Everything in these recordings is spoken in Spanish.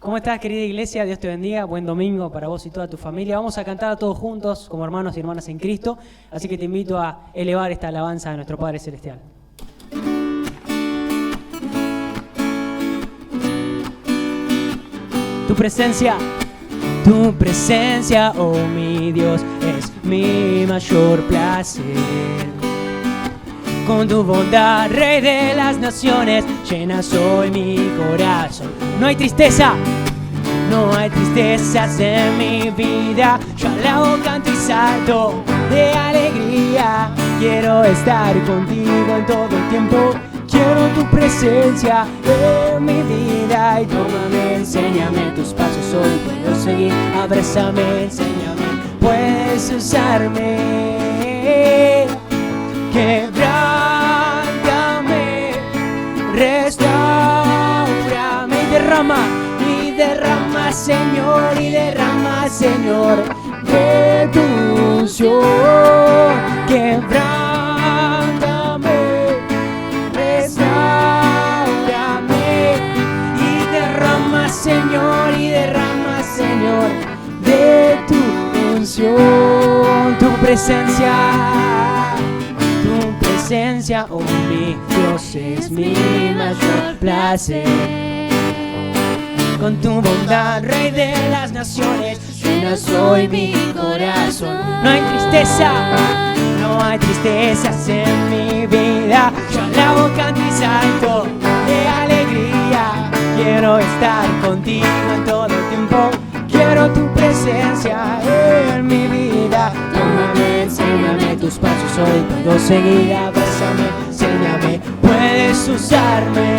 ¿Cómo estás, querida iglesia? Dios te bendiga. Buen domingo para vos y toda tu familia. Vamos a cantar todos juntos como hermanos y hermanas en Cristo. Así que te invito a elevar esta alabanza a nuestro Padre Celestial. Tu presencia, oh mi Dios, es mi mayor placer. Con tu bondad, Rey de las naciones, llenas hoy mi corazón. No hay tristezas en mi vida. Yo alabo, canto y salto de alegría. Quiero estar contigo en todo el tiempo. Quiero tu presencia en mi vida. Y tómame, enséñame tus pasos, hoy puedo seguir. Abrázame, enséñame, puedes usarme. Quebrántame, restaurame y derrama, Señor, de tu unción. Quebrántame, restaurame y derrama, Señor, de tu unción. Tu presencia, oh mi Dios, es mi mayor placer. Con tu bondad, Rey de las naciones, llenas hoy mi corazón. No hay tristezas en mi vida. Yo alabo, canto y salto de alegría. Quiero estar contigo en todo el tiempo. Quiero tu presencia en mi vida. Tómame, enséñame tus pasos, hoy puedo seguir. Abrázame, enséñame, puedes usarme.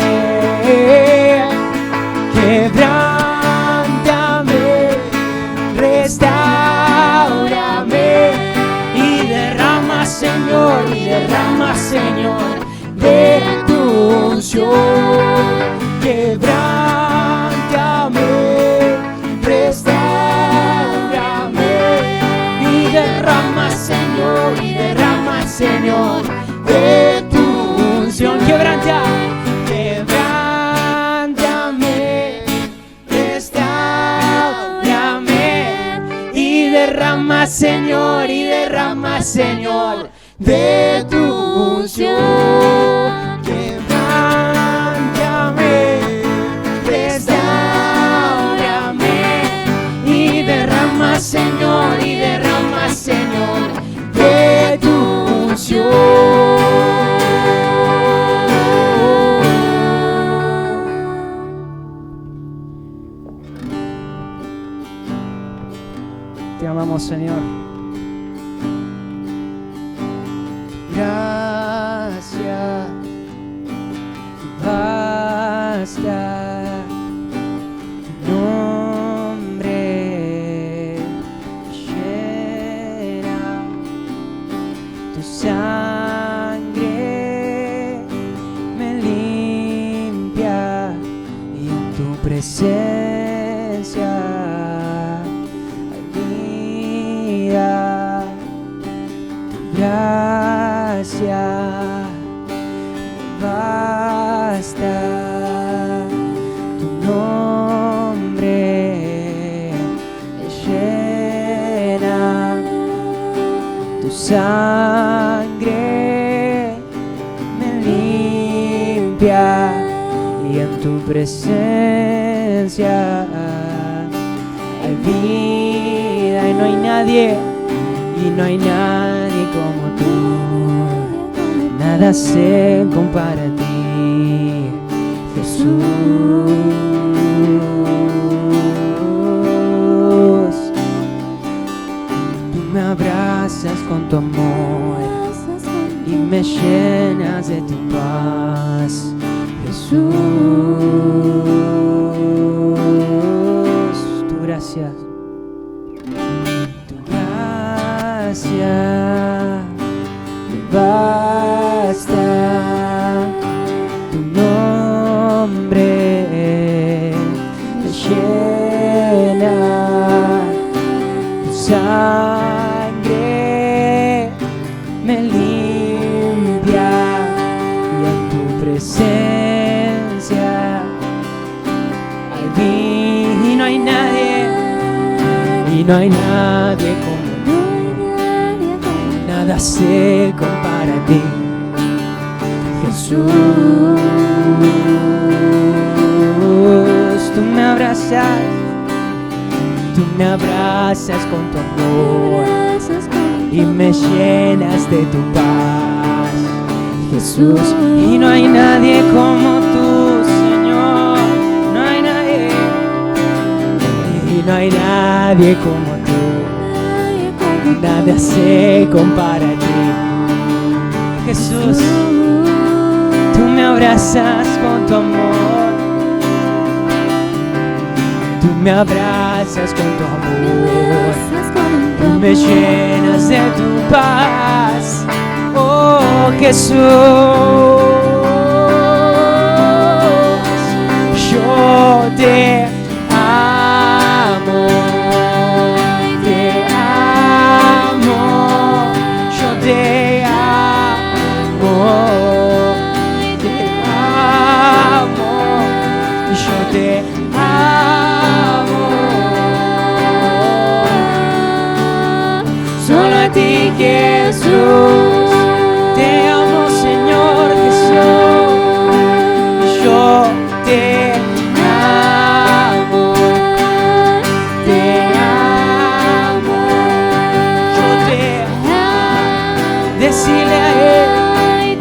Quebrántame, restaurame y derrama, Señor, de tu unción. Quebrántame, restaurame y derrama, Señor, de tu unción. Quebrántame, restaurame y derrama, Señor, de tu unción. Quebrántame, restaurame y derrama, Señor, de tu unción. Te amamos, Señor. Gracias, basta. Tu nombre llena, tu sangre me limpia y en tu presencia hay vida. Gracias, basta. Tu nombre llena, tu sangre me limpia y en tu presencia hay vida. Y no hay nadie como tú. Nada se compara a ti, Jesús. Tú me abrazas con tu amor y me llenas de tu paz, Jesús. Tu gracia, me basta. Tu nombre me llena, tu sangre me limpia y en tu presencia hay vida. no hay nadie como tú. Nada se compara a ti, Jesús. Tú me abrazas con tu amor y me llenas de tu paz, Jesús. Y no hay nadie como tú, Señor. No hay nadie. Y no hay nadie como tú. Nada se compara a ti, Jesús. Tú me abrazas con tu amor. Tú me abrazas con tu amor. Tú me llenas de tu paz, oh Jesús. Yo te amo, te amo, yo te amo, te amo, yo te amo. Solo a ti, Jesús, te amo, Señor Jesús. Yo te amo, te amo, yo te amo. Decirle a Él,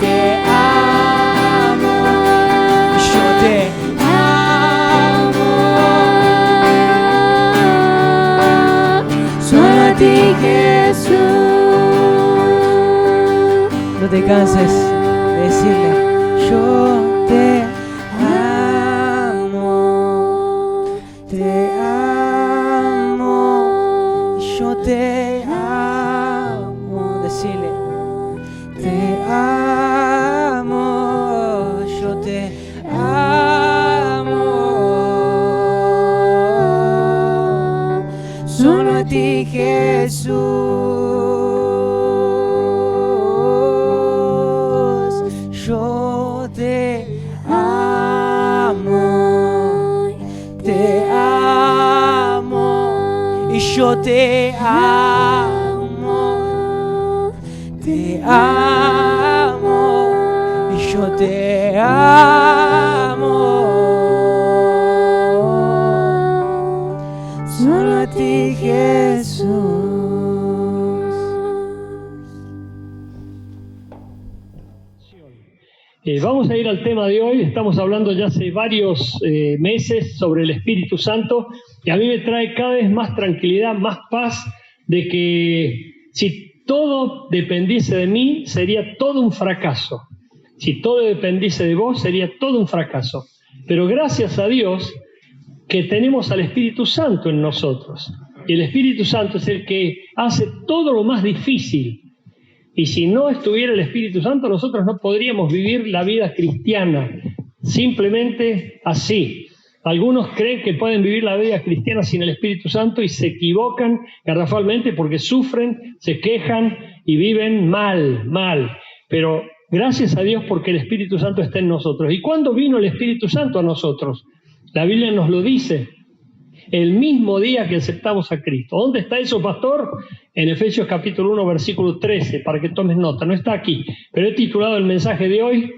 te amo, yo te amo. Solo a ti, Jesús. No te canses de decirle, yo te amo, yo te amo. Decirle, te amo, yo te amo. Solo a ti, Jesús. Yo te amo, te amo, y yo te amo, te amo, y yo te amo. Solo a ti, Jesús. Vamos a ir al tema de hoy. Estamos hablando ya hace varios meses sobre el Espíritu Santo, y a mí me trae cada vez más tranquilidad, más paz, de que si todo dependiese de mí, sería todo un fracaso. Si todo dependiese de vos, sería todo un fracaso. Pero gracias a Dios que tenemos al Espíritu Santo en nosotros. Y el Espíritu Santo es el que hace todo lo más difícil. Y si no estuviera el Espíritu Santo, nosotros no podríamos vivir la vida cristiana, simplemente así. Algunos creen que pueden vivir la vida cristiana sin el Espíritu Santo y se equivocan garrafalmente porque sufren, se quejan y viven mal. Pero gracias a Dios porque el Espíritu Santo está en nosotros. ¿Y cuándo vino el Espíritu Santo a nosotros? La Biblia nos lo dice. El mismo día que aceptamos a Cristo. ¿Dónde está eso, pastor? En Efesios capítulo 1, versículo 13, para que tomes nota. No está aquí, pero he titulado el mensaje de hoy,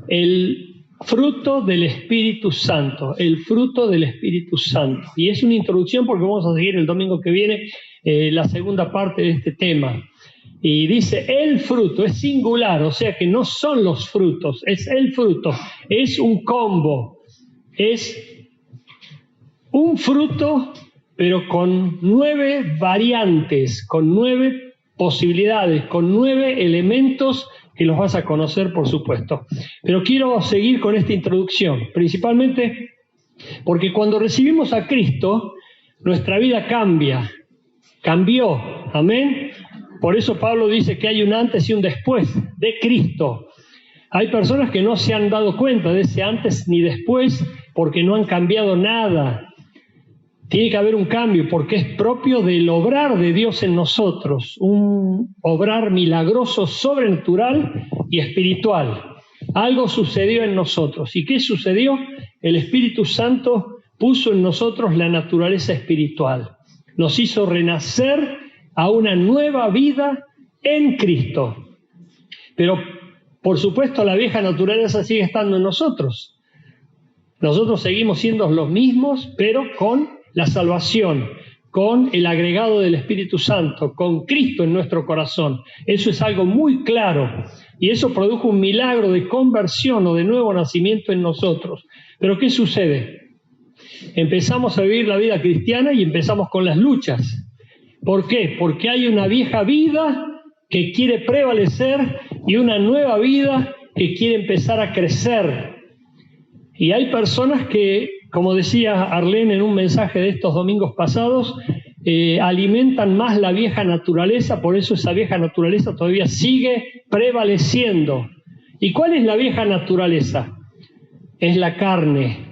el fruto del Espíritu Santo. El fruto del Espíritu Santo. Y es una introducción porque vamos a seguir el domingo que viene la segunda parte de este tema. Y dice, el fruto, es singular, o sea que no son los frutos, es el fruto. Es un combo, es un fruto, pero con 9 variantes, con 9 posibilidades, con 9 elementos que los vas a conocer, por supuesto. Pero quiero seguir con esta introducción, principalmente porque cuando recibimos a Cristo, nuestra vida cambió, amén. Por eso Pablo dice que hay un antes y un después de Cristo. Hay personas que no se han dado cuenta de ese antes ni después porque no han cambiado nada. Tiene que haber un cambio porque es propio del obrar de Dios en nosotros, un obrar milagroso, sobrenatural y espiritual. Algo sucedió en nosotros. ¿Y qué sucedió? El Espíritu Santo puso en nosotros la naturaleza espiritual. nos hizo renacer a una nueva vida en Cristo. Pero, por supuesto, la vieja naturaleza sigue estando en nosotros. Nosotros seguimos siendo los mismos, pero con la salvación, con el agregado del Espíritu Santo, con Cristo en nuestro corazón. Eso es algo muy claro. Y eso produjo un milagro de conversión o de nuevo nacimiento en nosotros. Pero ¿qué sucede? Empezamos a vivir la vida cristiana y empezamos con las luchas. ¿Por qué? Porque hay una vieja vida que quiere prevalecer y una nueva vida que quiere empezar a crecer. Y hay personas que, como decía Arlene en un mensaje de estos domingos pasados, alimentan más la vieja naturaleza, por eso esa vieja naturaleza todavía sigue prevaleciendo. ¿Y cuál es la vieja naturaleza? Es la carne.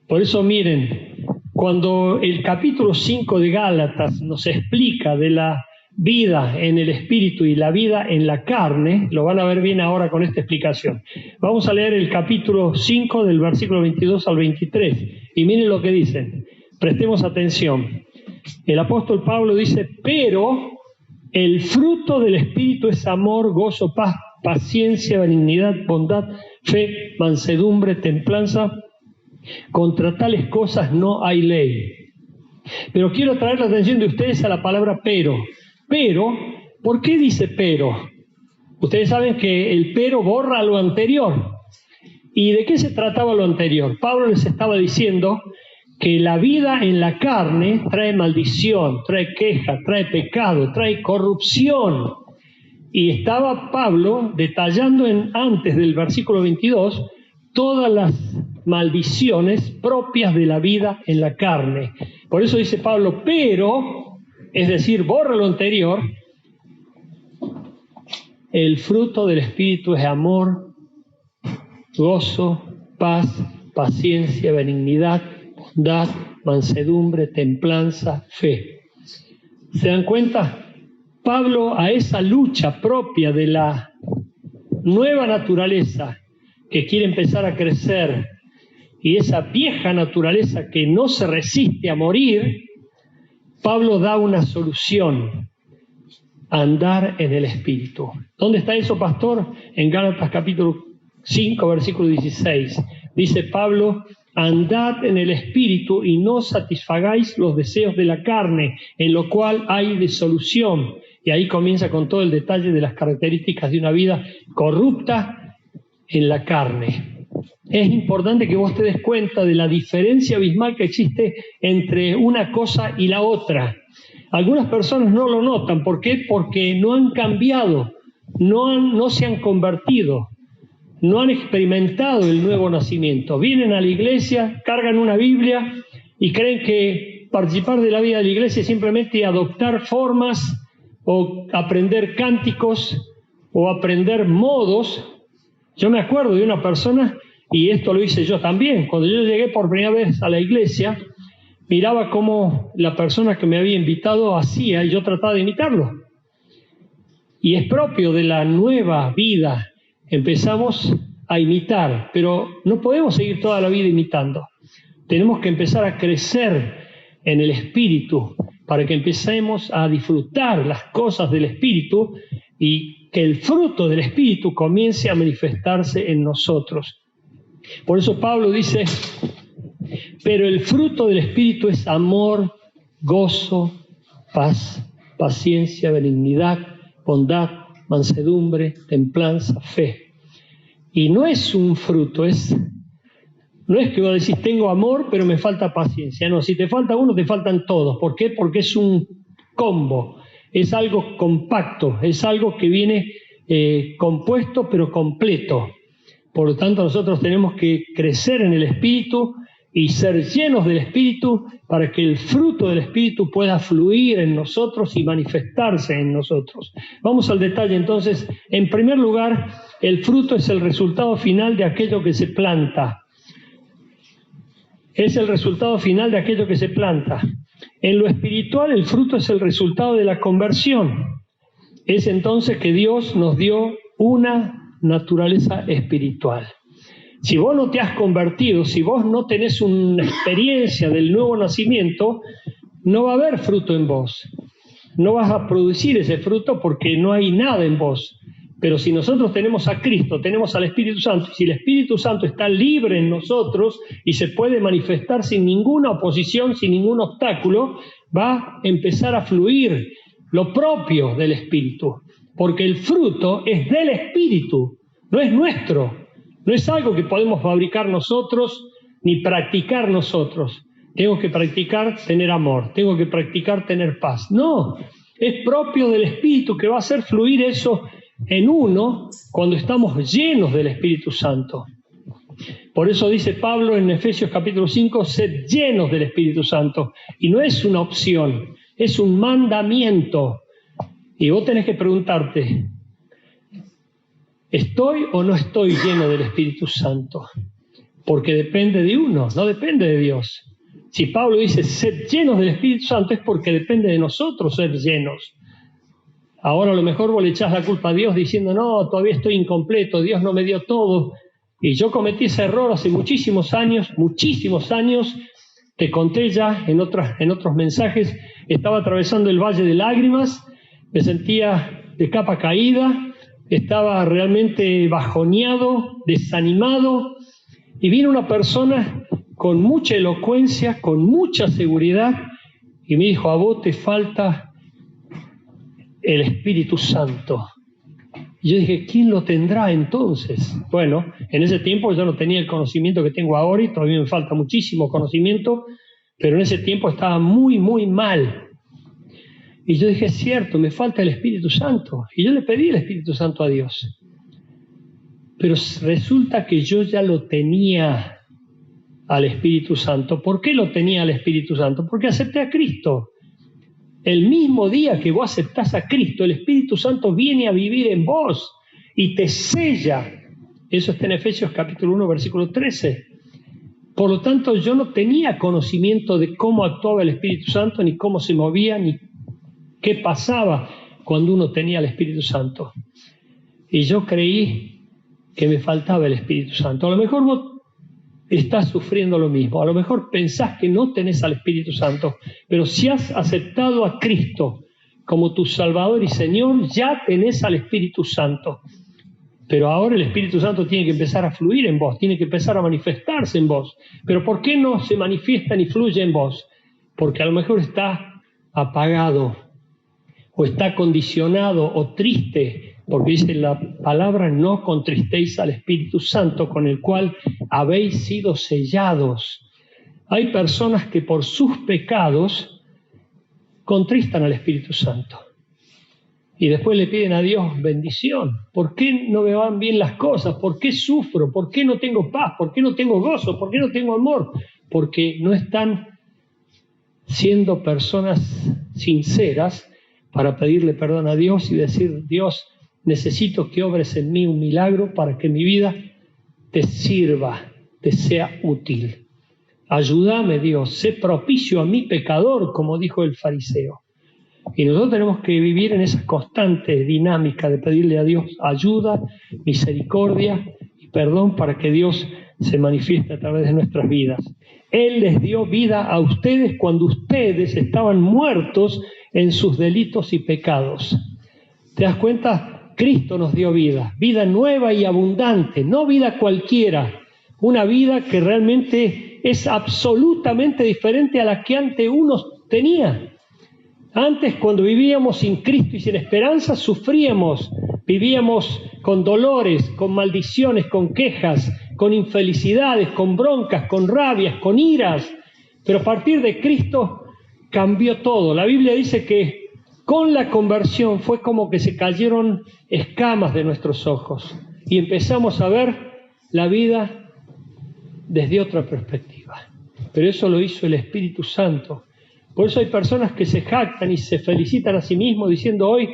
Por eso miren, cuando el capítulo 5 de Gálatas nos explica de la vida en el espíritu y la vida en la carne, lo van a ver bien ahora con esta explicación. Vamos a leer el capítulo 5 del versículo 22 al 23 y miren lo que dicen. Prestemos atención. El apóstol Pablo dice: pero el fruto del espíritu es amor, gozo, paz, paciencia, benignidad, bondad, fe, mansedumbre, templanza. Contra tales cosas no hay ley. Pero quiero traer la atención de ustedes a la palabra pero. Pero, ¿por qué dice pero? Ustedes saben que el pero borra lo anterior. ¿Y de qué se trataba lo anterior? Pablo les estaba diciendo que la vida en la carne trae maldición, trae queja, trae pecado, trae corrupción. Y estaba Pablo detallando antes del versículo 22 todas las maldiciones propias de la vida en la carne. Por eso dice Pablo, pero, es decir, borra lo anterior, el fruto del Espíritu es amor, gozo, paz, paciencia, benignidad, bondad, mansedumbre, templanza, fe. ¿Se dan cuenta? Pablo, a esa lucha propia de la nueva naturaleza que quiere empezar a crecer y esa vieja naturaleza que no se resiste a morir, Pablo da una solución: andar en el Espíritu. ¿Dónde está eso, pastor? En Gálatas capítulo 5, versículo 16. Dice Pablo: andad en el Espíritu y no satisfagáis los deseos de la carne, en lo cual hay disolución. Y ahí comienza con todo el detalle de las características de una vida corrupta en la carne. Es importante que vos te des cuenta de la diferencia abismal que existe entre una cosa y la otra. Algunas personas no lo notan. ¿Por qué? Porque no han cambiado, no se han convertido, no han experimentado el nuevo nacimiento. Vienen a la iglesia, cargan una Biblia y creen que participar de la vida de la iglesia es simplemente adoptar formas o aprender cánticos o aprender modos. Yo me acuerdo de una persona, y esto lo hice yo también, cuando yo llegué por primera vez a la iglesia, miraba cómo la persona que me había invitado hacía y yo trataba de imitarlo. Y es propio de la nueva vida, empezamos a imitar, pero no podemos seguir toda la vida imitando. Tenemos que empezar a crecer en el Espíritu para que empecemos a disfrutar las cosas del Espíritu y que el fruto del Espíritu comience a manifestarse en nosotros. Por eso Pablo dice: pero el fruto del Espíritu es amor, gozo, paz, paciencia, benignidad, bondad, mansedumbre, templanza, fe. Y no es un fruto, no es que vos decís tengo amor pero me falta paciencia. No, si te falta uno te faltan todos. ¿Por qué? Porque es un combo, es algo compacto, es algo que viene compuesto pero completo. Por lo tanto, nosotros tenemos que crecer en el Espíritu y ser llenos del Espíritu para que el fruto del Espíritu pueda fluir en nosotros y manifestarse en nosotros. Vamos al detalle entonces. En primer lugar, el fruto es el resultado final de aquello que se planta. Es el resultado final de aquello que se planta. En lo espiritual, el fruto es el resultado de la conversión. Es entonces que Dios nos dio una naturaleza espiritual. Si vos no te has convertido, si vos no tenés una experiencia del nuevo nacimiento, no va a haber fruto en vos. No vas a producir ese fruto porque no hay nada en vos. Pero si nosotros tenemos a Cristo, tenemos al Espíritu Santo, si el Espíritu Santo está libre en nosotros y se puede manifestar sin ninguna oposición, sin ningún obstáculo, va a empezar a fluir lo propio del Espíritu. Porque el fruto es del Espíritu, no es nuestro. No es algo que podemos fabricar nosotros ni practicar nosotros. Tengo que practicar tener amor, tengo que practicar tener paz. No, es propio del Espíritu que va a hacer fluir eso en uno cuando estamos llenos del Espíritu Santo. Por eso dice Pablo en Efesios capítulo 5, sed llenos del Espíritu Santo. Y no es una opción, es un mandamiento. Y vos tenés que preguntarte, ¿estoy o no estoy lleno del Espíritu Santo? Porque depende de uno, no depende de Dios. Si Pablo dice, sed llenos del Espíritu Santo, es porque depende de nosotros ser llenos. Ahora a lo mejor vos le echás la culpa a Dios diciendo, no, todavía estoy incompleto, Dios no me dio todo. Y yo cometí ese error hace muchísimos años, te conté ya en otros mensajes, estaba atravesando el valle de lágrimas, me sentía de capa caída, estaba realmente bajoneado, desanimado, y vino una persona con mucha elocuencia, con mucha seguridad, y me dijo, a vos te falta el Espíritu Santo. Y yo dije, ¿quién lo tendrá entonces? Bueno, en ese tiempo yo no tenía el conocimiento que tengo ahora y todavía me falta muchísimo conocimiento, pero en ese tiempo estaba muy, muy mal. Y yo dije, es cierto, me falta el Espíritu Santo. Y yo le pedí el Espíritu Santo a Dios. Pero resulta que yo ya lo tenía al Espíritu Santo. ¿Por qué lo tenía al Espíritu Santo? Porque acepté a Cristo. El mismo día que vos aceptás a Cristo, el Espíritu Santo viene a vivir en vos y te sella. Eso está en Efesios capítulo 1, versículo 13. Por lo tanto, yo no tenía conocimiento de cómo actuaba el Espíritu Santo, ni cómo se movía, ni qué pasaba cuando uno tenía el Espíritu Santo. Y yo creí que me faltaba el Espíritu Santo. A lo mejor vos estás sufriendo lo mismo. A lo mejor pensás que no tenés al Espíritu Santo, pero si has aceptado a Cristo como tu Salvador y Señor, ya tenés al Espíritu Santo. Pero ahora el Espíritu Santo tiene que empezar a fluir en vos, tiene que empezar a manifestarse en vos. ¿Pero por qué no se manifiesta ni fluye en vos? Porque a lo mejor está apagado, o está condicionado, o triste, porque dice la palabra, no contristéis al Espíritu Santo con el cual habéis sido sellados. Hay personas que por sus pecados contristan al Espíritu Santo y después le piden a Dios bendición. ¿Por qué no me van bien las cosas? ¿Por qué sufro? ¿Por qué no tengo paz? ¿Por qué no tengo gozo? ¿Por qué no tengo amor? Porque no están siendo personas sinceras para pedirle perdón a Dios y decir, Dios, necesito que obres en mí un milagro para que mi vida te sirva, te sea útil. Ayúdame, Dios, sé propicio a mi pecador, como dijo el fariseo. Y nosotros tenemos que vivir en esa constante dinámica de pedirle a Dios ayuda, misericordia y perdón para que Dios se manifieste a través de nuestras vidas. Él les dio vida a ustedes cuando ustedes estaban muertos en sus delitos y pecados. ¿Te das cuenta? Cristo nos dio vida, vida nueva y abundante, no vida cualquiera, una vida que realmente es absolutamente diferente a la que antes uno tenía. Antes, cuando vivíamos sin Cristo y sin esperanza, sufríamos, vivíamos con dolores, con maldiciones, con quejas, con infelicidades, con broncas, con rabias, con iras. Pero a partir de Cristo cambió todo. La Biblia dice que con la conversión fue como que se cayeron escamas de nuestros ojos y empezamos a ver la vida desde otra perspectiva. Pero eso lo hizo el Espíritu Santo. Por eso hay personas que se jactan y se felicitan a sí mismos diciendo, hoy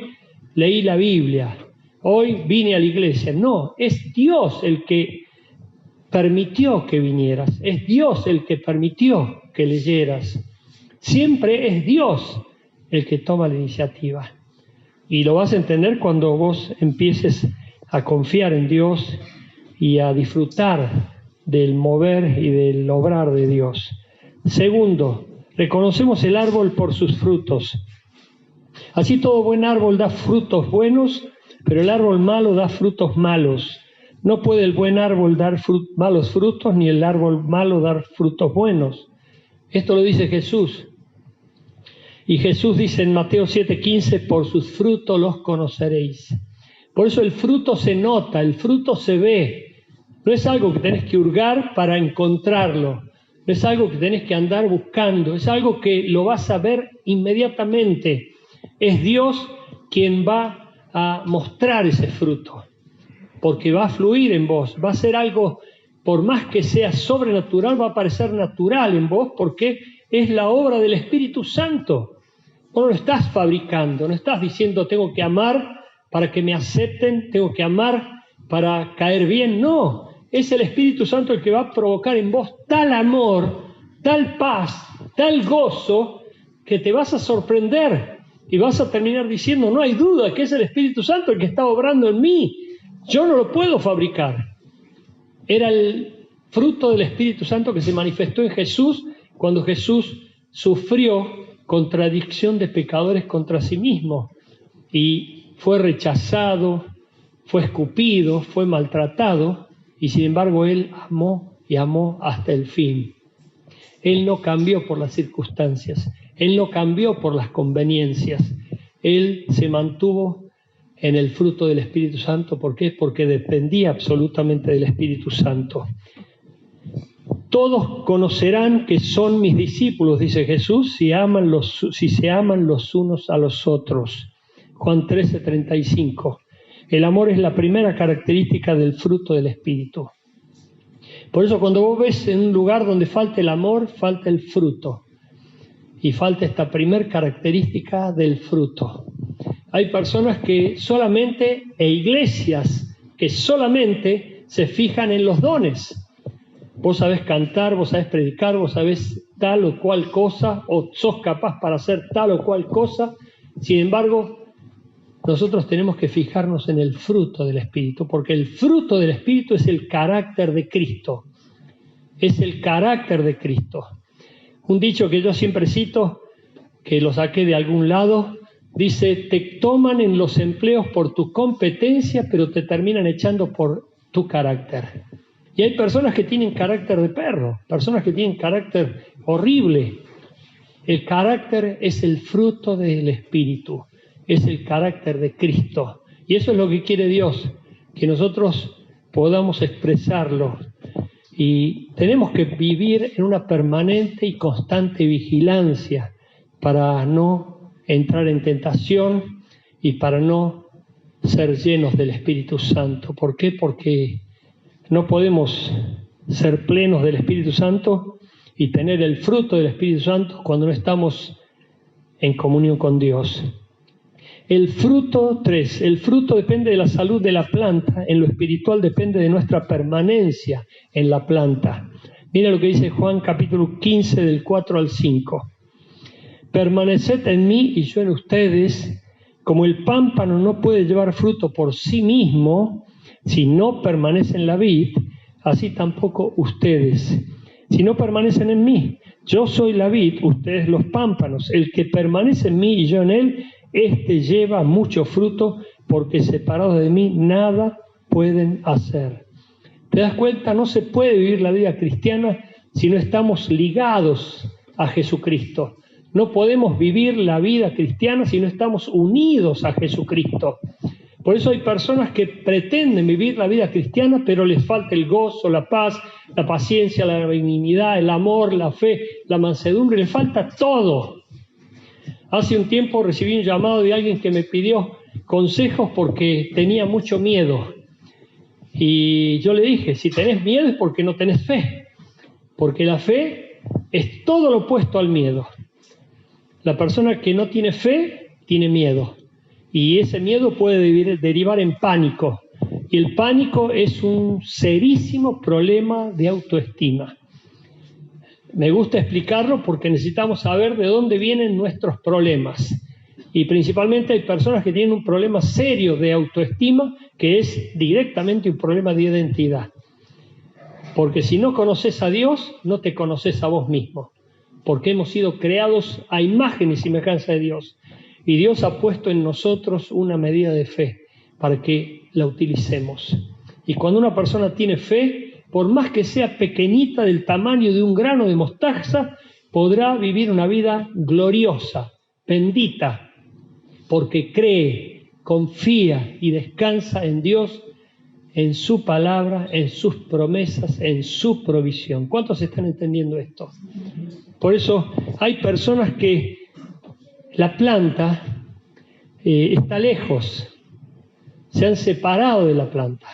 leí la Biblia, hoy vine a la iglesia. No, es Dios el que permitió que vinieras, es Dios el que permitió que leyeras. Siempre es Dios el que toma la iniciativa. Y lo vas a entender cuando vos empieces a confiar en Dios y a disfrutar del mover y del obrar de Dios. Segundo, Reconocemos el árbol por sus frutos. Así todo buen árbol da frutos buenos, pero el árbol malo da frutos malos. No puede el buen árbol dar malos frutos, ni el árbol malo dar frutos buenos. Esto lo dice Jesús. Y Jesús dice en Mateo 7:15, por sus frutos los conoceréis. Por eso el fruto se nota, el fruto se ve. No es algo que tenés que hurgar para encontrarlo. No es algo que tenés que andar buscando. Es algo que lo vas a ver inmediatamente. Es Dios quien va a mostrar ese fruto. Porque va a fluir en vos. Va a ser algo, por más que sea sobrenatural, va a parecer natural en vos porque es la obra del Espíritu Santo. Vos no lo estás fabricando, no estás diciendo tengo que amar para que me acepten, tengo que amar para caer bien. No, es el Espíritu Santo el que va a provocar en vos tal amor, tal paz, tal gozo, que te vas a sorprender y vas a terminar diciendo, no hay duda que es el Espíritu Santo el que está obrando en mí. Yo no lo puedo fabricar. Era el fruto del Espíritu Santo que se manifestó en Jesús cuando Jesús sufrió contradicción de pecadores contra sí mismo y fue rechazado, fue escupido, fue maltratado y sin embargo Él amó y amó hasta el fin. Él no cambió por las circunstancias, Él no cambió por las conveniencias, Él se mantuvo en el fruto del Espíritu Santo. ¿Por qué? Porque dependía absolutamente del Espíritu Santo. Todos conocerán que son mis discípulos, dice Jesús, si se aman los unos a los otros. Juan 13:35. El amor es la primera característica del fruto del Espíritu. Por eso cuando vos ves en un lugar donde falta el amor, falta el fruto. Y falta esta primera característica del fruto. Hay personas que solamente, e iglesias que solamente se fijan en los dones. Vos sabés cantar, vos sabés predicar, vos sabés tal o cual cosa, o sos capaz para hacer tal o cual cosa. Sin embargo, nosotros tenemos que fijarnos en el fruto del Espíritu, porque el fruto del Espíritu es el carácter de Cristo. Es el carácter de Cristo. Un dicho que yo siempre cito, que lo saqué de algún lado, dice, te toman en los empleos por tu competencia, pero te terminan echando por tu carácter. Y hay personas que tienen carácter de perro, personas que tienen carácter horrible. El carácter es el fruto del Espíritu, es el carácter de Cristo. Y eso es lo que quiere Dios, que nosotros podamos expresarlo. Y tenemos que vivir en una permanente y constante vigilancia para no entrar en tentación y para no ser llenos del Espíritu Santo. ¿Por qué? Porque no podemos ser plenos del Espíritu Santo y tener el fruto del Espíritu Santo cuando no estamos en comunión con Dios. El fruto 3, el fruto depende de la salud de la planta, en lo espiritual depende de nuestra permanencia en la planta. Mira lo que dice Juan capítulo 15 del 4 al 5. Permaneced en mí y yo en ustedes, como el pámpano no puede llevar fruto por sí mismo, si no permanece en la vid, así tampoco ustedes. Si no permanecen en mí, yo soy la vid, ustedes los pámpanos. El que permanece en mí y yo en él, este lleva mucho fruto, porque separados de mí nada pueden hacer. ¿Te das cuenta? No se puede vivir la vida cristiana si no estamos ligados a Jesucristo. No podemos vivir la vida cristiana si no estamos unidos a Jesucristo. Por eso hay personas que pretenden vivir la vida cristiana, pero les falta el gozo, la paz, la paciencia, la benignidad, el amor, la fe, la mansedumbre, les falta todo. Hace un tiempo recibí un llamado de alguien que me pidió consejos porque tenía mucho miedo. Y yo le dije, si tenés miedo es porque no tenés fe. Porque la fe es todo lo opuesto al miedo. La persona que no tiene fe tiene miedo. Y ese miedo puede derivar en pánico. Y el pánico es un serísimo problema de autoestima. Me gusta explicarlo porque necesitamos saber de dónde vienen nuestros problemas. Y principalmente hay personas que tienen un problema serio de autoestima que es directamente un problema de identidad. Porque si no conoces a Dios, no te conoces a vos mismo. porque hemos sido creados a imagen y semejanza de Dios. Y Dios ha puesto en nosotros una medida de fe para que la utilicemos. Y cuando una persona tiene fe, por más que sea pequeñita, del tamaño de un grano de mostaza, podrá vivir una vida gloriosa, bendita, porque cree, confía y descansa en Dios, en su palabra, en sus promesas, en su provisión. ¿Cuántos están entendiendo esto? Por eso hay personas que la planta está lejos, se han separado de la planta.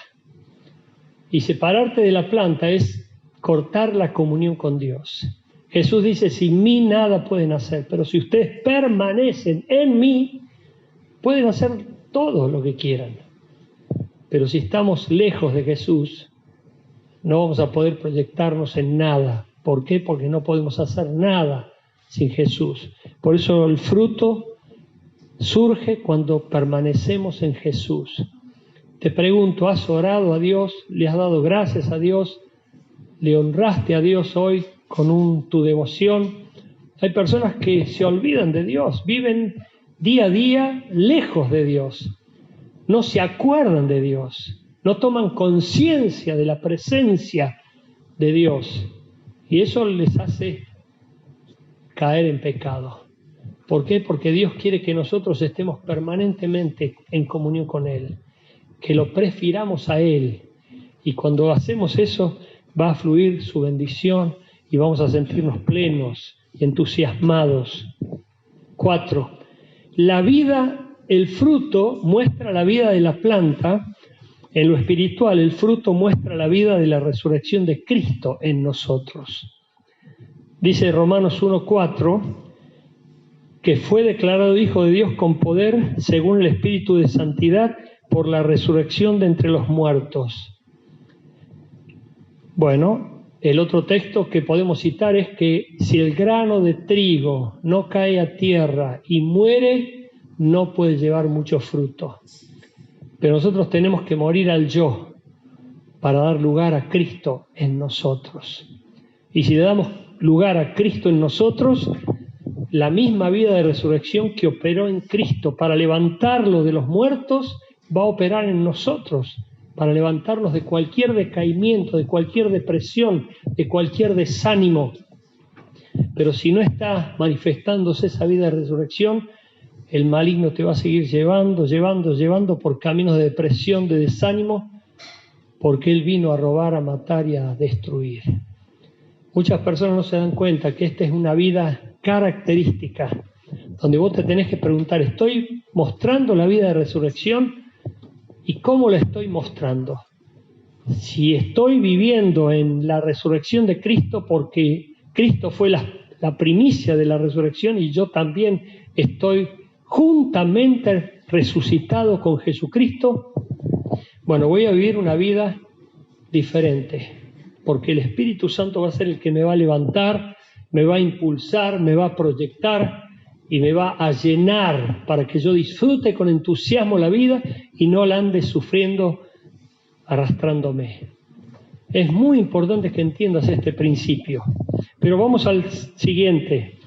Y separarte de la planta es cortar la comunión con Dios. Jesús dice, sin mí nada pueden hacer, pero si ustedes permanecen en mí, pueden hacer todo lo que quieran. Pero si estamos lejos de Jesús, no vamos a poder proyectarnos en nada. ¿Por qué? Porque no podemos hacer nada sin Jesús. Por eso el fruto surge cuando permanecemos en Jesús. Te pregunto, ¿has orado a Dios? ¿Le has dado gracias a Dios? ¿Le honraste a Dios hoy con tu devoción? Hay personas que se olvidan de Dios, viven día a día lejos de Dios. No se acuerdan de Dios, no toman conciencia de la presencia de Dios. Y eso les hace caer en pecado. ¿Por qué? Porque Dios quiere que nosotros estemos permanentemente en comunión con Él, que lo prefiramos a Él. Y cuando hacemos eso, va a fluir su bendición y vamos a sentirnos plenos y entusiasmados. 4. La vida, el fruto muestra la vida de la planta. En lo espiritual, el fruto muestra la vida de la resurrección de Cristo en nosotros. Dice Romanos 1:4, que fue declarado Hijo de Dios con poder según el Espíritu de Santidad por la resurrección de entre los muertos. Bueno, el otro texto que podemos citar es que si el grano de trigo no cae a tierra y muere, no puede llevar mucho fruto. Pero nosotros tenemos que morir al yo para dar lugar a Cristo en nosotros. Y si le damos lugar a Cristo en nosotros, la misma vida de resurrección que operó en Cristo para levantarlo de los muertos, va a operar en nosotros para levantarnos de cualquier decaimiento, de cualquier depresión, de cualquier desánimo. Pero si no está manifestándose esa vida de resurrección, el maligno te va a seguir llevando por caminos de depresión, de desánimo, porque él vino a robar, a matar y a destruir. Muchas personas no se dan cuenta que esta es una vida característica, donde vos te tenés que preguntar, ¿estoy mostrando la vida de resurrección? ¿Y cómo la estoy mostrando? Si estoy viviendo en la resurrección de Cristo, porque Cristo fue la primicia de la resurrección y yo también estoy juntamente resucitado con Jesucristo, bueno, voy a vivir una vida diferente, porque el Espíritu Santo va a ser el que me va a levantar, me va a impulsar, me va a proyectar y me va a llenar para que yo disfrute con entusiasmo la vida y no la ande sufriendo arrastrándome. Es muy importante que entiendas este principio. Pero vamos al siguiente.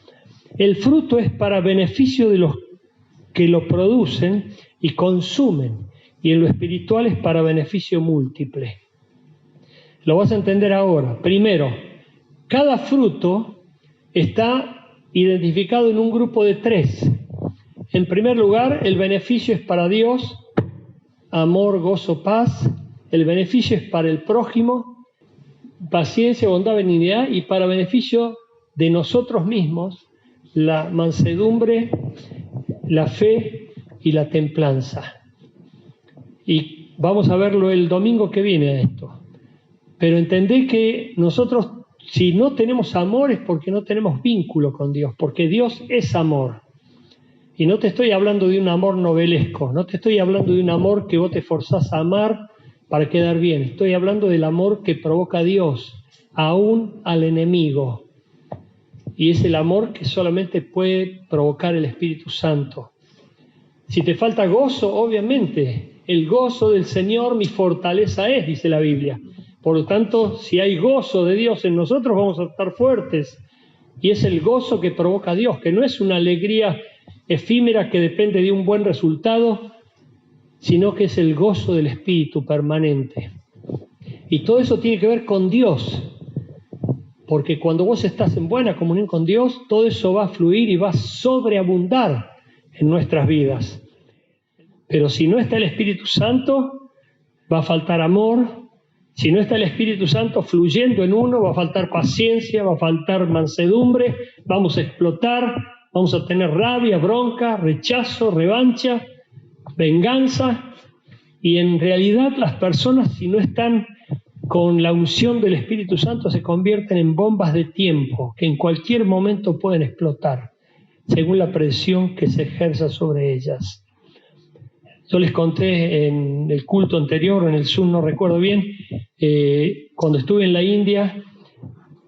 El fruto es para beneficio de los que lo producen y consumen, y en lo espiritual es para beneficio múltiple. Lo vas a entender ahora. Primero, cada fruto está identificado en un grupo de 3. En primer lugar, el beneficio es para Dios, amor, gozo, paz. El beneficio es para el prójimo, paciencia, bondad, benignidad, y para beneficio de nosotros mismos, la mansedumbre, la fe y la templanza. Y vamos a verlo el domingo que viene esto. Pero entendé que nosotros, si no tenemos amor, es porque no tenemos vínculo con Dios, porque Dios es amor. Y no te estoy hablando de un amor novelesco, no te estoy hablando de un amor que vos te forzás a amar para quedar bien. Estoy hablando del amor que provoca Dios, aún al enemigo. Y es el amor que solamente puede provocar el Espíritu Santo. Si te falta gozo, obviamente, el gozo del Señor mi fortaleza es, dice la Biblia. Por lo tanto, si hay gozo de Dios en nosotros, vamos a estar fuertes. y es el gozo que provoca Dios, que no es una alegría efímera que depende de un buen resultado, sino que es el gozo del Espíritu permanente. Y todo eso tiene que ver con Dios, porque cuando vos estás en buena comunión con Dios, todo eso va a fluir y va a sobreabundar en nuestras vidas. Pero si no está el Espíritu Santo, va a faltar amor. Si no está el Espíritu Santo fluyendo en uno, va a faltar paciencia, va a faltar mansedumbre, vamos a explotar, vamos a tener rabia, bronca, rechazo, revancha, venganza. Y en realidad las personas, si no están con la unción del Espíritu Santo, se convierten en bombas de tiempo que en cualquier momento pueden explotar, según la presión que se ejerza sobre ellas. Yo les conté en el culto anterior, en el Zoom, no recuerdo bien, cuando estuve en la India,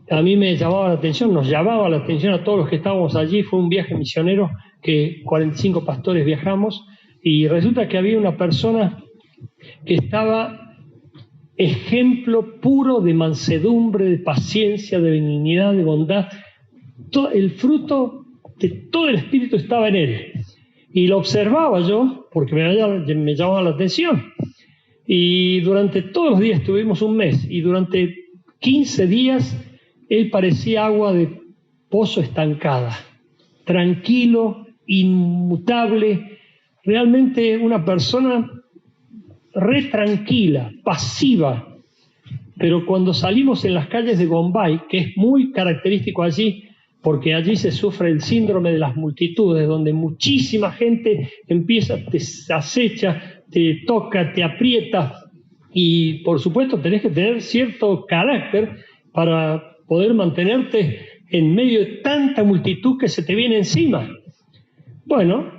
a mí me llamaba la atención, nos llamaba la atención a todos los que estábamos allí. Fue un viaje misionero que 45 pastores viajamos, y resulta que había una persona que estaba ejemplo puro de mansedumbre, de paciencia, de benignidad, de bondad. Todo el fruto de todo el Espíritu estaba en él. Y lo observaba yo porque me llamaba la atención. Y durante todos los días, estuvimos un mes, y durante 15 días él parecía agua de pozo estancada, tranquilo, inmutable, realmente una persona re tranquila, pasiva. Pero cuando salimos en las calles de Bombay, que es muy característico allí, porque allí se sufre el síndrome de las multitudes, donde muchísima gente empieza, te acecha, te toca, te aprieta, y por supuesto tenés que tener cierto carácter para poder mantenerte en medio de tanta multitud que se te viene encima. Bueno,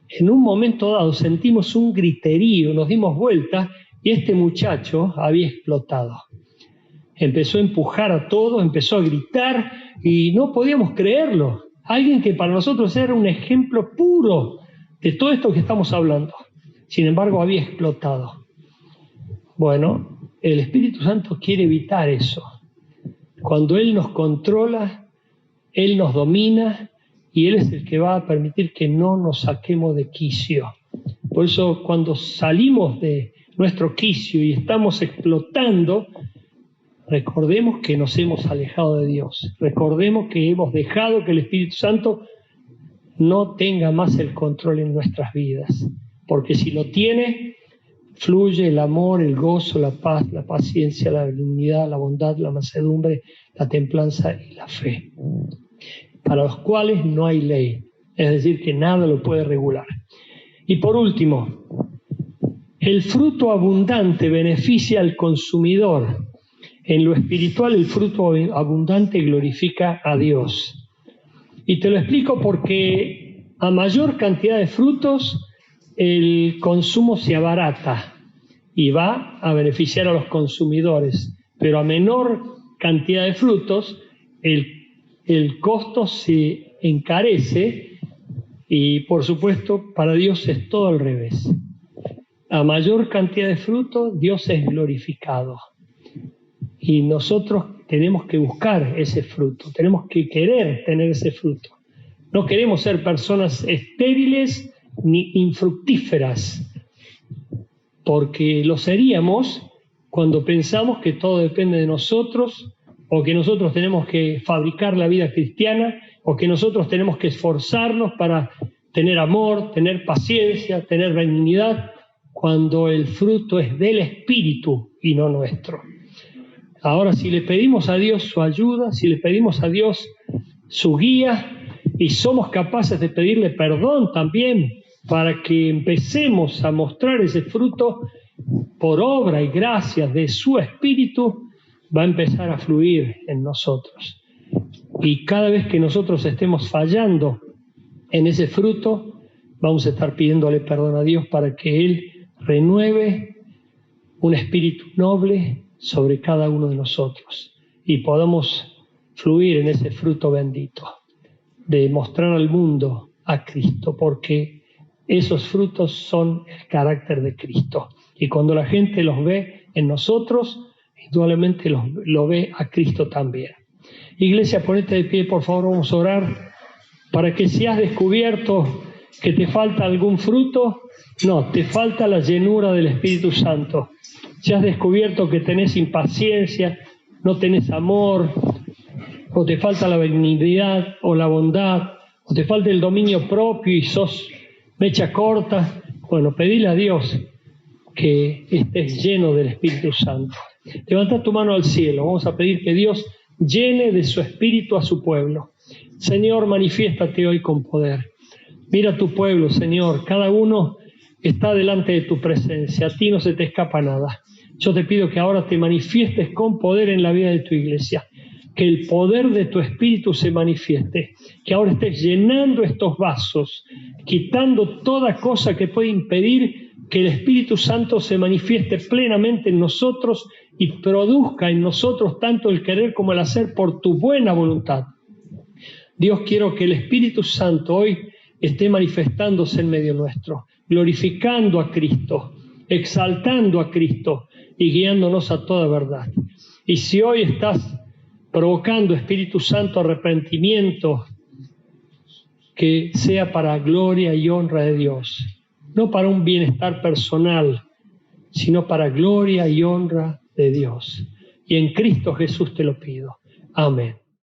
en un momento dado sentimos un griterío, nos dimos vuelta y este muchacho había explotado. Empezó a empujar a todos, empezó a gritar y no podíamos creerlo. Alguien que para nosotros era un ejemplo puro de todo esto que estamos hablando. Sin embargo, había explotado. Bueno, el Espíritu Santo quiere evitar eso. Cuando Él nos controla, Él nos domina y Él es el que va a permitir que no nos saquemos de quicio. Por eso, cuando salimos de nuestro quicio y estamos explotando, recordemos que nos hemos alejado de Dios. Recordemos que hemos dejado que el Espíritu Santo no tenga más el control en nuestras vidas. Porque si lo tiene, fluye el amor, el gozo, la paz, la paciencia, la benignidad, la bondad, la mansedumbre, la templanza y la fe, para los cuales no hay ley. Es decir, que nada lo puede regular. Y por último, el fruto abundante beneficia al consumidor. En lo espiritual, el fruto abundante glorifica a Dios. Y te lo explico porque a mayor cantidad de frutos, el consumo se abarata y va a beneficiar a los consumidores. Pero a menor cantidad de frutos, el costo se encarece y, por supuesto, para Dios es todo al revés. A mayor cantidad de frutos, Dios es glorificado. Y nosotros tenemos que buscar ese fruto, tenemos que querer tener ese fruto. No queremos ser personas estériles ni infructíferas, porque lo seríamos cuando pensamos que todo depende de nosotros, o que nosotros tenemos que fabricar la vida cristiana, o que nosotros tenemos que esforzarnos para tener amor, tener paciencia, tener benignidad, cuando el fruto es del Espíritu y no nuestro. Ahora, si le pedimos a Dios su ayuda, si le pedimos a Dios su guía, y somos capaces de pedirle perdón también para que empecemos a mostrar ese fruto por obra y gracia de su Espíritu, va a empezar a fluir en nosotros. Y cada vez que nosotros estemos fallando en ese fruto, vamos a estar pidiéndole perdón a Dios para que Él renueve un espíritu noble sobre cada uno de nosotros y podamos fluir en ese fruto bendito de mostrar al mundo a Cristo, porque esos frutos son el carácter de Cristo. Y cuando la gente los ve en nosotros, indudablemente lo ve a Cristo también. Iglesia, ponete de pie, por favor, vamos a orar para que si has descubierto que te falta algún fruto, no, te falta la llenura del Espíritu Santo. Si has descubierto que tenés impaciencia, no tenés amor, o te falta la benignidad o la bondad, o te falta el dominio propio y sos mecha corta, bueno, pedile a Dios que estés lleno del Espíritu Santo. Levanta tu mano al cielo, vamos a pedir que Dios llene de su Espíritu a su pueblo. Señor, manifiéstate hoy con poder. Mira tu pueblo, Señor, cada uno está delante de tu presencia, a ti no se te escapa nada. Yo te pido que ahora te manifiestes con poder en la vida de tu iglesia, que el poder de tu Espíritu se manifieste, que ahora estés llenando estos vasos, quitando toda cosa que puede impedir que el Espíritu Santo se manifieste plenamente en nosotros y produzca en nosotros tanto el querer como el hacer por tu buena voluntad. Dios, quiero que el Espíritu Santo hoy esté manifestándose en medio nuestro, glorificando a Cristo, exaltando a Cristo y guiándonos a toda verdad. Y si hoy estás provocando, Espíritu Santo, arrepentimiento, que sea para gloria y honra de Dios, no para un bienestar personal, sino para gloria y honra de Dios. Y en Cristo Jesús te lo pido. Amén.